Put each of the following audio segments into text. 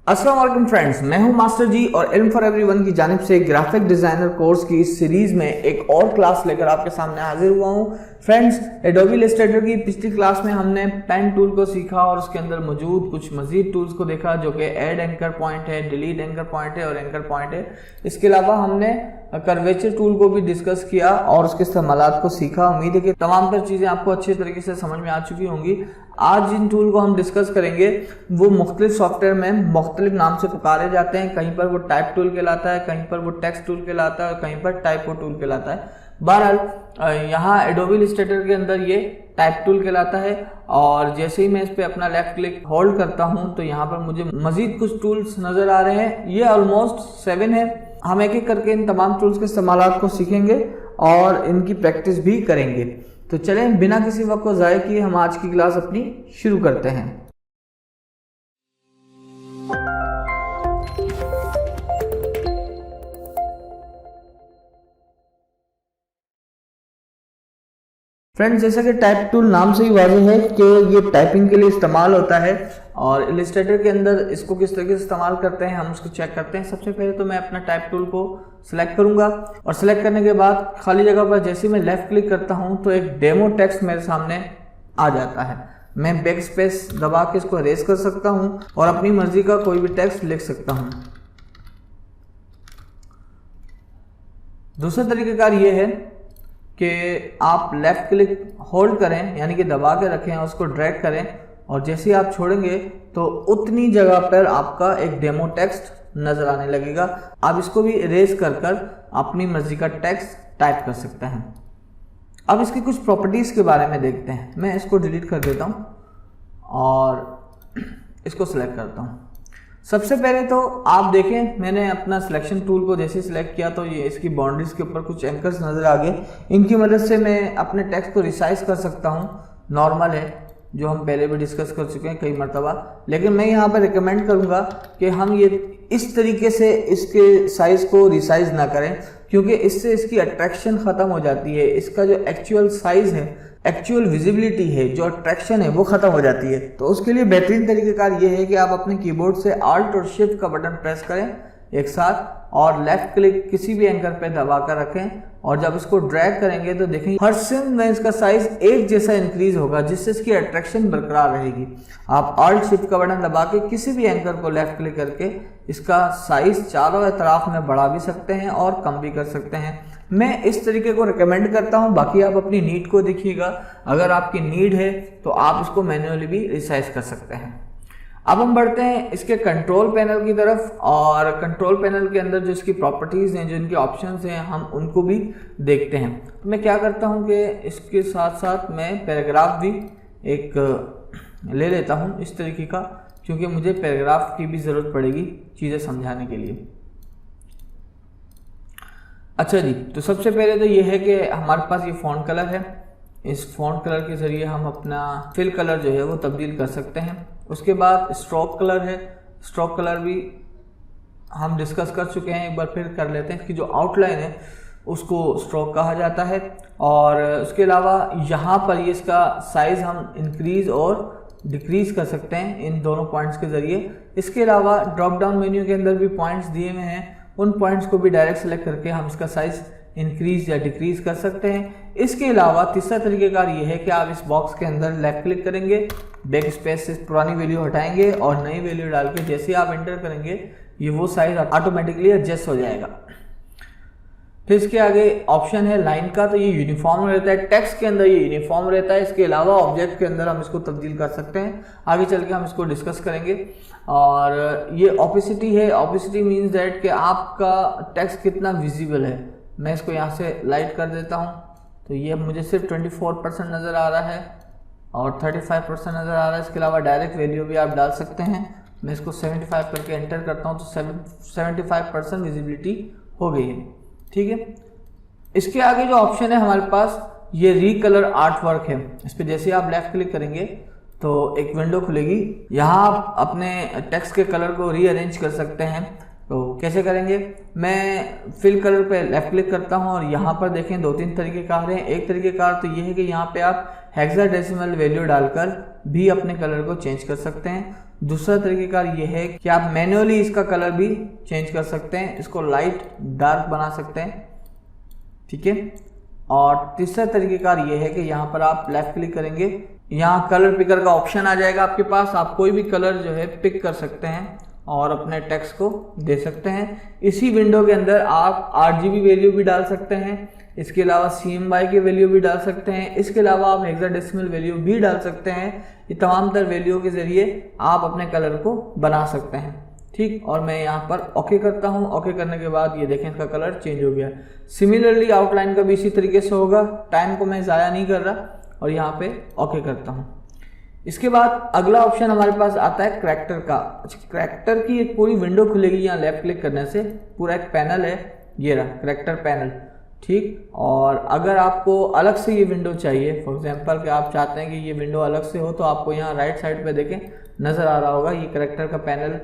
अस्सलाम वालेकुम फ्रेंड्स, मैं हूं मास्टर जी और इल्म फॉर एवरीवन की जानिब से ग्राफिक डिजाइनर कोर्स की इस सीरीज में एक और क्लास लेकर आपके सामने हाजिर हुआ हूं। फ्रेंड्स, एडोबी इलस्ट्रेटर की पिछली क्लास में हमने पेन टूल को सीखा और उसके अंदर मौजूद कुछ मजीद टूल्स को देखा, जो कि ऐड एंकर पॉइंट है, डिलीट एंकर पॉइंट है और एंकर पॉइंट है। इसके अलावा हमने कर्वेचर टूल को भी डिस्कस किया और उसके इस्तेमालात को सीखा। उम्मीद है कि तमाम तर चीज़ें आपको अच्छे तरीके से समझ में आ चुकी होंगी। आज जिन टूल को हम डिस्कस करेंगे वो मुख्तलिफ सॉफ्टवेयर में मुख्तलिफ नाम से पुकारे जाते हैं। कहीं पर वो टाइप टूल कहलाता है, कहीं पर वो टेक्स्ट टूल कहलाता है और कहीं पर टाइपो टूल कहलाता है। बहरहाल यहाँ एडोबी इलस्ट्रेटर के अंदर ये टाइप टूल कहलाता है और जैसे ही मैं इस पर अपना लेफ्ट क्लिक होल्ड करता हूँ तो यहाँ पर मुझे मजीद कुछ टूल्स नज़र आ रहे हैं। ये ऑलमोस्ट 7 है। हम एक एक करके इन तमाम टूल्स के इस्तेमालात को सीखेंगे और इनकी प्रैक्टिस भी करेंगे। तो चलें बिना किसी वक्त को ज़ाया किए हम आज की क्लास अपनी शुरू करते हैं। फ्रेंड्स, जैसा कि टाइप टूल नाम से ही वाज़ेह है कि ये टाइपिंग के लिए इस्तेमाल होता है और इलस्ट्रेटर के अंदर इसको किस तरीके से इस्तेमाल करते हैं हम उसको चेक करते हैं। सबसे पहले तो मैं अपना टाइप टूल को सिलेक्ट करूंगा और सिलेक्ट करने के बाद खाली जगह पर जैसे मैं लेफ्ट क्लिक करता हूं तो एक डेमो टेक्स्ट मेरे सामने आ जाता है। मैं बैक स्पेस दबा के इसको इरेज कर सकता हूं और अपनी मर्जी का कोई भी टेक्स्ट लिख सकता हूं। दूसरा तरीक़ाकार ये है कि आप लेफ्ट क्लिक होल्ड करें, यानी कि दबा के रखें और उसको ड्रैग करें और जैसे ही आप छोड़ेंगे तो उतनी जगह पर आपका एक डेमो टेक्स्ट नज़र आने लगेगा। आप इसको भी इरेज कर कर अपनी मर्जी का टेक्स्ट टाइप कर सकते हैं। अब इसकी कुछ प्रॉपर्टीज़ के बारे में देखते हैं। मैं इसको डिलीट कर देता हूँ और इसको सिलेक्ट करता हूँ। सबसे पहले तो आप देखें, मैंने अपना सिलेक्शन टूल को जैसे सिलेक्ट किया तो ये इसकी बाउंड्रीज के ऊपर कुछ एंकर्स नज़र आ गए। इनकी मदद से मैं अपने टेक्स्ट को रिसाइज कर सकता हूँ। नॉर्मल है, जो हम पहले भी डिस्कस कर चुके हैं कई मरतबा, लेकिन मैं यहाँ पर रिकमेंड करूँगा कि हम ये इस तरीके से इसके साइज़ को रिसाइज ना करें, क्योंकि इससे इसकी अट्रैक्शन ख़त्म हो जाती है। इसका जो एक्चुअल साइज़ है, एक्चुअल विजिबिलिटी है, जो अट्रैक्शन है वो ख़त्म हो जाती है। तो उसके लिए बेहतरीन तरीक़ेकार ये है कि आप अपने कीबोर्ड से आल्ट और शिफ्ट का बटन प्रेस करें एक साथ और लेफ्ट क्लिक किसी भी एंकर पे दबा कर रखें और जब इसको ड्रैग करेंगे तो देखें हर सिम में इसका साइज एक जैसा इंक्रीज होगा, जिससे इसकी अट्रैक्शन बरकरार रहेगी। आप आल्ट शिफ्ट का बटन दबा के किसी भी एंकर को लेफ्ट क्लिक करके इसका साइज चारों तरफ में बढ़ा भी सकते हैं और कम भी कर सकते हैं। मैं इस तरीके को रिकमेंड करता हूं, बाकी आप अपनी नीड को देखिएगा। अगर आपकी नीड है तो आप इसको मैन्युअली भी रिसाइज कर सकते हैं। अब हम बढ़ते हैं इसके कंट्रोल पैनल की तरफ और कंट्रोल पैनल के अंदर जो इसकी प्रॉपर्टीज़ हैं, जो इनके ऑप्शंस हैं, हम उनको भी देखते हैं। तो मैं क्या करता हूं कि इसके साथ साथ मैं पैराग्राफ भी एक ले लेता हूं इस तरीके का, क्योंकि मुझे पैराग्राफ की भी ज़रूरत पड़ेगी चीज़ें समझाने के लिए। अच्छा जी, तो सबसे पहले तो ये है कि हमारे पास ये फ़ॉन्ट कलर है। इस फ़ॉन्ट कलर के ज़रिए हम अपना फिल कलर जो है वो तब्दील कर सकते हैं। उसके बाद स्ट्रोक कलर है। स्ट्रोक कलर भी हम डिस्कस कर चुके हैं, एक बार फिर कर लेते हैं। इसकी जो आउटलाइन है उसको स्ट्रोक कहा जाता है और उसके अलावा यहाँ पर ये इसका साइज़ हम इंक्रीज़ और डिक्रीज कर सकते हैं इन दोनों पॉइंट्स के ज़रिए। इसके अलावा ड्रॉप डाउन मेन्यू के अंदर भी पॉइंट्स दिए हुए हैं, उन पॉइंट्स को भी डायरेक्ट सेलेक्ट करके हम इसका साइज़ इंक्रीज या डिक्रीज कर सकते हैं। इसके अलावा तीसरा तरीक़ेकार ये है कि आप इस बॉक्स के अंदर लेफ्ट क्लिक करेंगे, बैक स्पेस से पुरानी वैल्यू हटाएंगे और नई वैल्यू डाल के जैसे ही आप एंटर करेंगे ये वो साइज ऑटोमेटिकली एडजस्ट हो जाएगा। फिर इसके आगे ऑप्शन है लाइन का, तो ये यूनिफॉर्म रहता है। टेक्स्ट के अंदर ये यूनिफॉर्म रहता है। इसके अलावा ऑब्जेक्ट के अंदर हम इसको तब्दील कर सकते हैं। आगे चल के हम इसको डिस्कस करेंगे। और ये ऑपेसिटी है। ऑपेसिटी मीन्स दैट कि आपका टेक्स्ट कितना विजिबल है। मैं इसको यहाँ से लाइट कर देता हूँ तो ये मुझे सिर्फ 24% नज़र आ रहा है और 35% नज़र आ रहा है। इसके अलावा डायरेक्ट वैल्यू भी आप डाल सकते हैं। मैं इसको 75 करके एंटर करता हूँ तो 75% विजिबिलिटी हो गई है। ठीक है। इसके आगे जो ऑप्शन है हमारे पास ये रीकलर आर्ट वर्क है। इस पर जैसे आप लेफ्ट क्लिक करेंगे तो एक विंडो खुलेगी। यहाँ आप अपने टेक्स्ट के कलर को रीअरेंज कर सकते हैं। तो कैसे करेंगे, मैं फिल कलर पे लेफ्ट क्लिक करता हूँ और यहाँ पर देखें 2-3 तरीक़ेकार हैं। एक तरीक़ेकार तो ये है कि यहाँ पे आप हेक्साडेसिमल वैल्यू डालकर भी अपने कलर को चेंज कर सकते हैं। दूसरा तरीकेकार ये है कि आप मैन्युअली इसका कलर भी चेंज कर सकते हैं, इसको लाइट डार्क बना सकते हैं, ठीक है। और तीसरा तरीकेकार ये है कि यहाँ पर आप लेफ्ट क्लिक करेंगे, यहाँ कलर पिकर का ऑप्शन आ जाएगा आपके पास, आप कोई भी कलर जो है पिक कर सकते हैं और अपने टेक्स्ट को दे सकते हैं। इसी विंडो के अंदर आप RGB वैल्यू भी डाल सकते हैं, इसके अलावा CMY की वैल्यू भी डाल सकते हैं, इसके अलावा आप हेक्साडेसिमल वैल्यू भी डाल सकते हैं। ये तमाम तर वैल्यू के जरिए आप अपने कलर को बना सकते हैं, ठीक। और मैं यहाँ पर ओके करता हूँ। ओके करने के बाद ये देखें इसका कलर चेंज हो गया। सिमिलरली आउटलाइन का भी इसी तरीके से होगा। टाइम को मैं ज़ाया नहीं कर रहा और यहाँ पे ओके करता हूँ। इसके बाद अगला ऑप्शन हमारे पास आता है करैक्टर का। करैक्टर की एक पूरी विंडो खुलेगी, यहाँ लेफ्ट क्लिक करने से पूरा एक पैनल है, ये रहा करैक्टर पैनल, ठीक। और अगर आपको अलग से ये विंडो चाहिए, फॉर एग्जांपल कि आप चाहते हैं कि ये विंडो अलग से हो, तो आपको यहाँ राइट साइड पे देखें नज़र आ रहा होगा ये करैक्टर का पैनल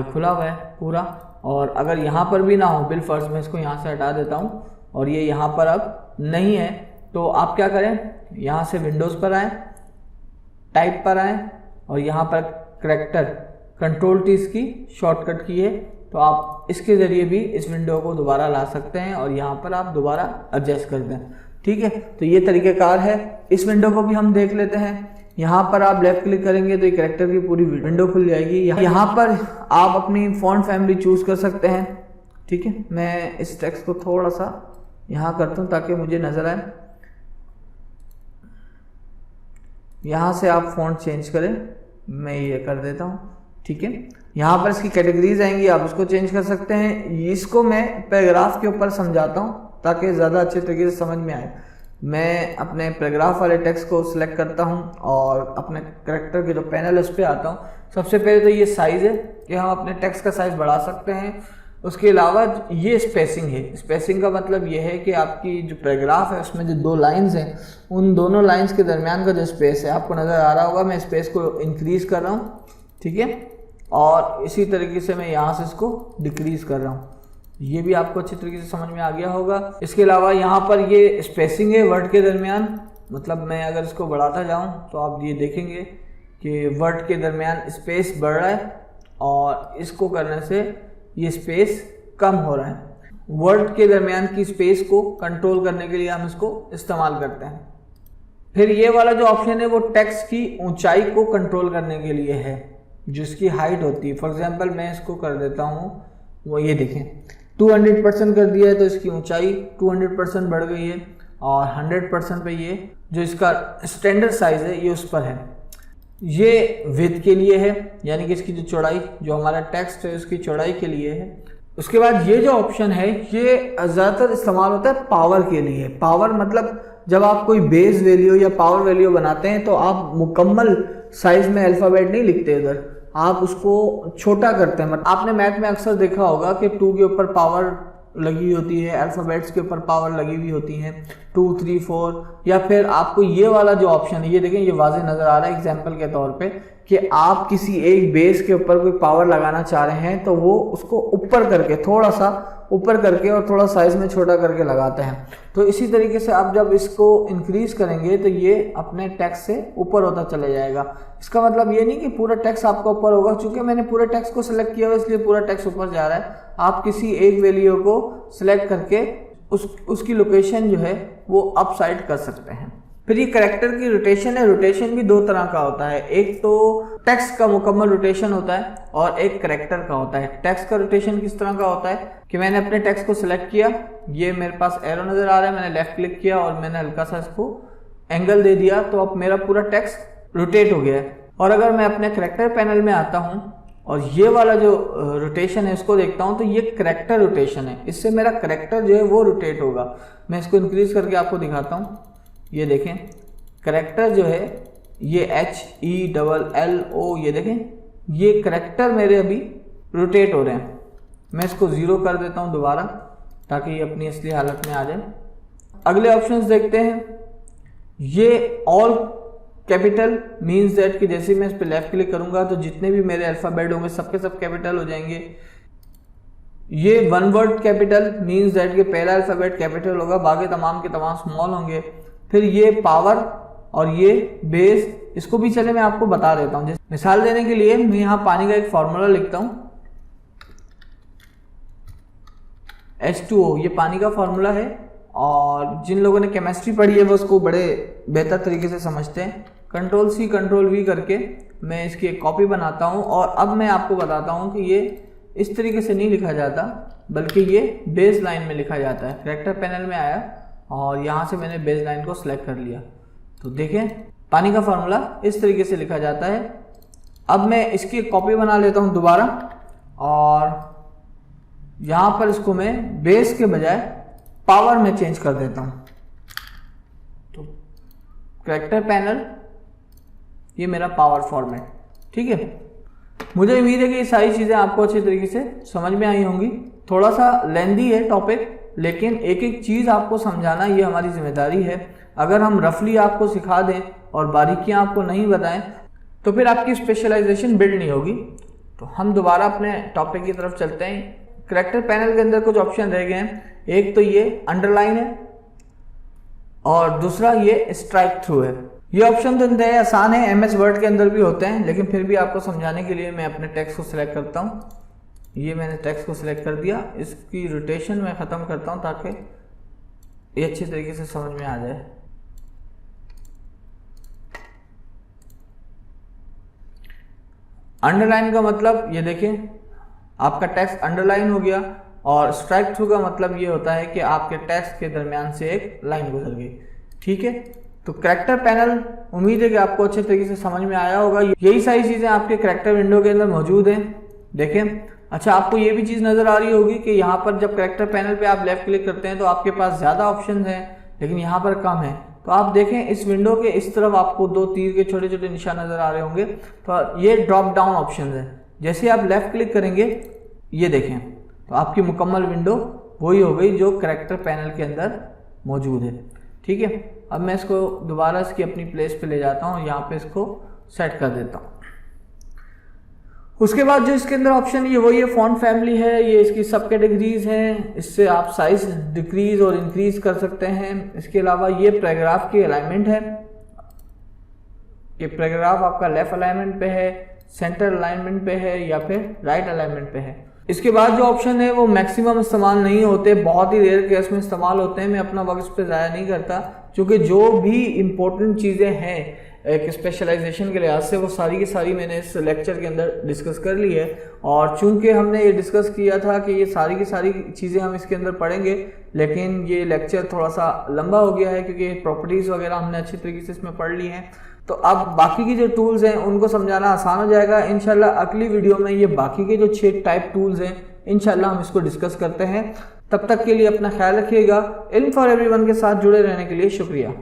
खुला हुआ है पूरा। और अगर यहाँ पर भी ना हो बिल फर्ज, मैं इसको यहाँ से हटा देता हूँ और ये यहाँ पर अब नहीं है, तो आप क्या करें, यहाँ से विंडोज़ पर आएँ, टाइप पर आएँ और यहाँ पर करैक्टर Ctrl+T की शॉर्टकट की है, तो आप इसके ज़रिए भी इस विंडो को दोबारा ला सकते हैं और यहाँ पर आप दोबारा एडजस्ट कर दें, ठीक है। तो ये तरीक़ेकार है। इस विंडो को भी हम देख लेते हैं। यहाँ पर आप लेफ्ट क्लिक करेंगे तो ये करैक्टर की पूरी विंडो खुल जाएगी। यहाँ पर आप अपनी फ़ॉन्ट फैमिली चूज़ कर सकते हैं, ठीक है। मैं इस टेक्स्ट को थोड़ा सा यहाँ करता हूँ ताकि मुझे नज़र आए। यहाँ से आप फ़ॉन्ट चेंज करें, मैं ये कर देता हूँ, ठीक है। यहाँ पर इसकी कैटेगरीज आएंगी, आप उसको चेंज कर सकते हैं। इसको मैं पैराग्राफ के ऊपर समझाता हूँ ताकि ज़्यादा अच्छे तरीके से समझ में आए। मैं अपने पैराग्राफ वाले टेक्स्ट को सिलेक्ट करता हूँ और अपने करैक्टर के जो पैनल है उस पर आता हूँ। सबसे पहले तो ये साइज़ है कि हम अपने टेक्स्ट का साइज़ बढ़ा सकते हैं। उसके अलावा ये स्पेसिंग है। स्पेसिंग का मतलब ये है कि आपकी जो पैराग्राफ है उसमें जो दो लाइंस हैं, उन दोनों लाइंस के दरमियान का जो स्पेस है, आपको नज़र आ रहा होगा, मैं स्पेस को इंक्रीज़ कर रहा हूँ, ठीक है। और इसी तरीके से मैं यहाँ से इसको डिक्रीज़ कर रहा हूँ। ये भी आपको अच्छी तरीके से समझ में आ गया होगा। इसके अलावा यहाँ पर ये स्पेसिंग है वर्ड के दरमियान, मतलब मैं अगर इसको बढ़ाता जाऊँ तो आप ये देखेंगे कि वर्ड के दरमियान स्पेस बढ़ रहा है और इसको करने से ये स्पेस कम हो रहा है। वर्ड के दरमियान की स्पेस को कंट्रोल करने के लिए हम इसको इस्तेमाल करते हैं। फिर ये वाला जो ऑप्शन है वो टेक्स्ट की ऊंचाई को कंट्रोल करने के लिए है, जिसकी हाइट होती है। फॉर एग्जांपल मैं इसको कर देता हूँ, वो ये देखें 200% कर दिया है तो इसकी ऊंचाई 200% बढ़ गई है और 100% पे ये जो इसका स्टैंडर्ड साइज है ये उस पर है। ये विड्थ के लिए है, यानी कि इसकी जो चौड़ाई, जो हमारा टेक्स्ट है उसकी चौड़ाई के लिए है। उसके बाद ये जो ऑप्शन है ये ज़्यादातर इस्तेमाल होता है पावर के लिए। पावर मतलब जब आप कोई बेस वैल्यू या पावर वैल्यू बनाते हैं तो आप मुकम्मल साइज में अल्फ़ाबेट नहीं लिखते, उधर आप उसको छोटा करते हैं। मतलब आपने मैथ में अक्सर देखा होगा कि 2 के ऊपर पावर लगी होती है, अल्फ़ाबेट्स के ऊपर पावर लगी हुई होती हैं 2, 3, 4, या फिर आपको ये वाला जो ऑप्शन है, ये देखें ये वाज़ेह नज़र आ रहा है एग्जाम्पल के तौर पे कि आप किसी एक बेस के ऊपर कोई पावर लगाना चाह रहे हैं तो वो उसको ऊपर करके, थोड़ा सा ऊपर करके और थोड़ा साइज में छोटा करके लगाते हैं। तो इसी तरीके से आप जब इसको इंक्रीज करेंगे तो ये अपने टेक्स्ट से ऊपर होता चला जाएगा। इसका मतलब ये नहीं कि पूरा टेक्स्ट आपका ऊपर होगा, चूंकि मैंने पूरे टेक्स्ट को सिलेक्ट किया हुआ इसलिए पूरा टेक्स्ट ऊपर जा रहा है। आप किसी एक वैल्यू को सिलेक्ट करके उसकी लोकेशन जो है वो अप साइड कर सकते हैं। फिर ये करैक्टर की रोटेशन है। रोटेशन भी 2 तरह का होता है, एक तो टेक्स्ट का मुकम्मल रोटेशन होता है और एक करैक्टर का होता है। टेक्स्ट का रोटेशन किस तरह का होता है कि मैंने अपने टेक्स्ट को सिलेक्ट किया, ये मेरे पास एरो नज़र आ रहा है, मैंने लेफ्ट क्लिक किया और मैंने हल्का सा इसको एंगल दे दिया तो अब मेरा पूरा टेक्स्ट रोटेट हो गया है। और अगर मैं अपने करैक्टर पैनल में आता हूँ और ये वाला जो रोटेशन है इसको देखता हूँ तो ये करैक्टर रोटेशन है, इससे मेरा करैक्टर जो है वो रोटेट होगा। मैं इसको इंक्रीज करके आपको दिखाता हूँ, ये देखें करैक्टर जो है ये HELLO, ये देखें ये करैक्टर मेरे अभी रोटेट हो रहे हैं। मैं इसको 0 कर देता हूँ दोबारा ताकि ये अपनी असली हालत में आ जाए। अगले ऑप्शंस देखते हैं। ये ऑल कैपिटल मीन्स दैट कि जैसे मैं इस पर लेफ्ट क्लिक करूंगा तो जितने भी मेरे अल्फ़ाबेट होंगे सबके सब कैपिटल हो जाएंगे। ये one word capital means that कि पहला अल्फ़ाबेट कैपिटल होगा, बाकी तमाम के तमाम स्मॉल होंगे। फिर ये पावर और ये बेस, इसको भी चले मैं आपको बता देता हूँ। जैसे मिसाल देने के लिए मैं यहाँ पानी का एक फॉर्मूला लिखता हूँ, H2O, ये पानी का फॉर्मूला है। और जिन लोगों ने केमिस्ट्री पढ़ी है वो उसको बड़े बेहतर तरीके से समझते हैं। Ctrl+C Ctrl+V करके मैं इसकी एक कॉपी बनाता हूँ और अब मैं आपको बताता हूँ कि ये इस तरीके से नहीं लिखा जाता, बल्कि ये बेस लाइन में लिखा जाता है। कैरेक्टर पैनल में आया और यहाँ से मैंने बेस लाइन को सिलेक्ट कर लिया, तो देखें पानी का फॉर्मूला इस तरीके से लिखा जाता है। अब मैं इसकी एक कॉपी बना लेता हूँ दोबारा और यहाँ पर इसको मैं बेस के बजाय पावर में चेंज कर देता हूँ। तो कैरेक्टर पैनल, ये मेरा पावर फॉर्मेट, ठीक है। मुझे उम्मीद है कि ये सारी चीज़ें आपको अच्छी तरीके से समझ में आई होंगी। थोड़ा सा लेंदी है टॉपिक, लेकिन एक एक चीज़ आपको समझाना ये हमारी जिम्मेदारी है। अगर हम रफली आपको सिखा दें और बारीकियां आपको नहीं बताएं तो फिर आपकी स्पेशलाइजेशन बिल्ड नहीं होगी। तो हम दोबारा अपने टॉपिक की तरफ चलते हैं। कैरेक्टर पैनल के अंदर कुछ ऑप्शन रह गए हैं। एक तो ये अंडरलाइन है और दूसरा ये स्ट्राइक थ्रू है। ये ऑप्शन तो इंतहाई आसान है, MS वर्ड के अंदर भी होते हैं, लेकिन फिर भी आपको समझाने के लिए मैं अपने टेक्स्ट को सिलेक्ट करता हूँ। ये मैंने टेक्स्ट को सिलेक्ट कर दिया, इसकी रोटेशन मैं ख़त्म करता हूँ ताकि ये अच्छी तरीके से समझ में आ जाए। अंडरलाइन का मतलब ये देखिए आपका टेक्स्ट अंडरलाइन हो गया, और स्ट्राइक थ्रू का मतलब ये होता है कि आपके टेक्स्ट के दरमियान से एक लाइन गुजर गई, ठीक है। तो कैरेक्टर पैनल उम्मीद है कि आपको अच्छे तरीके से समझ में आया होगा। यही सारी चीज़ें आपके कैरेक्टर विंडो के अंदर मौजूद हैं। देखें, अच्छा आपको ये भी चीज़ नज़र आ रही होगी कि यहाँ पर जब कैरेक्टर पैनल पे आप लेफ्ट क्लिक करते हैं तो आपके पास ज़्यादा ऑप्शन हैं, लेकिन यहाँ पर कम है। तो आप देखें इस विंडो के इस तरफ आपको 2 तीर के छोटे छोटे निशान नज़र आ रहे होंगे, तो ये ड्रॉप डाउन ऑप्शन है। जैसे आप लेफ्ट क्लिक करेंगे, ये देखें, तो आपकी मुकम्मल विंडो वही हो गई जो कैरेक्टर पैनल के अंदर मौजूद है, ठीक है। अब मैं इसको दोबारा इसकी अपनी प्लेस पे ले जाता हूँ, यहाँ पे इसको सेट कर देता हूँ। उसके बाद जो इसके अंदर ऑप्शन ये वही है, फॉन्ट फैमिली है, ये इसकी सब कैटेगरीज हैं, इससे आप साइज डिक्रीज और इंक्रीज कर सकते हैं। इसके अलावा ये पैराग्राफ की अलाइनमेंट है, ये पैराग्राफ आपका लेफ्ट अलाइनमेंट पे है, सेंटर अलाइनमेंट पे है या फिर राइट अलाइनमेंट पे है। इसके बाद जो ऑप्शन है वो मैक्सिमम इस्तेमाल नहीं होते, बहुत ही रेयर केस में इस्तेमाल होते हैं। मैं अपना वक्त इस पर ज़ाया नहीं करता, क्योंकि जो भी इम्पोर्टेंट चीज़ें हैं एक स्पेशलाइजेशन के लिहाज से वो सारी की सारी मैंने इस लेक्चर के अंदर डिस्कस कर ली है। और चूंकि हमने ये डिस्कस किया था कि ये सारी की सारी चीज़ें हम इसके अंदर पढ़ेंगे, लेकिन ये लेक्चर थोड़ा सा लंबा हो गया है क्योंकि प्रॉपर्टीज़ वगैरह हमने अच्छी तरीके से इसमें पढ़ ली हैं। तो अब बाकी की जो टूल्स हैं उनको समझाना आसान हो जाएगा। इंशाल्लाह अगली वीडियो में ये बाकी के जो 6 टाइप टूल्स हैं इंशाल्लाह हम इसको डिस्कस करते हैं। तब तक के लिए अपना ख्याल रखिएगा। इल्म फॉर एवरीवन के साथ जुड़े रहने के लिए शुक्रिया।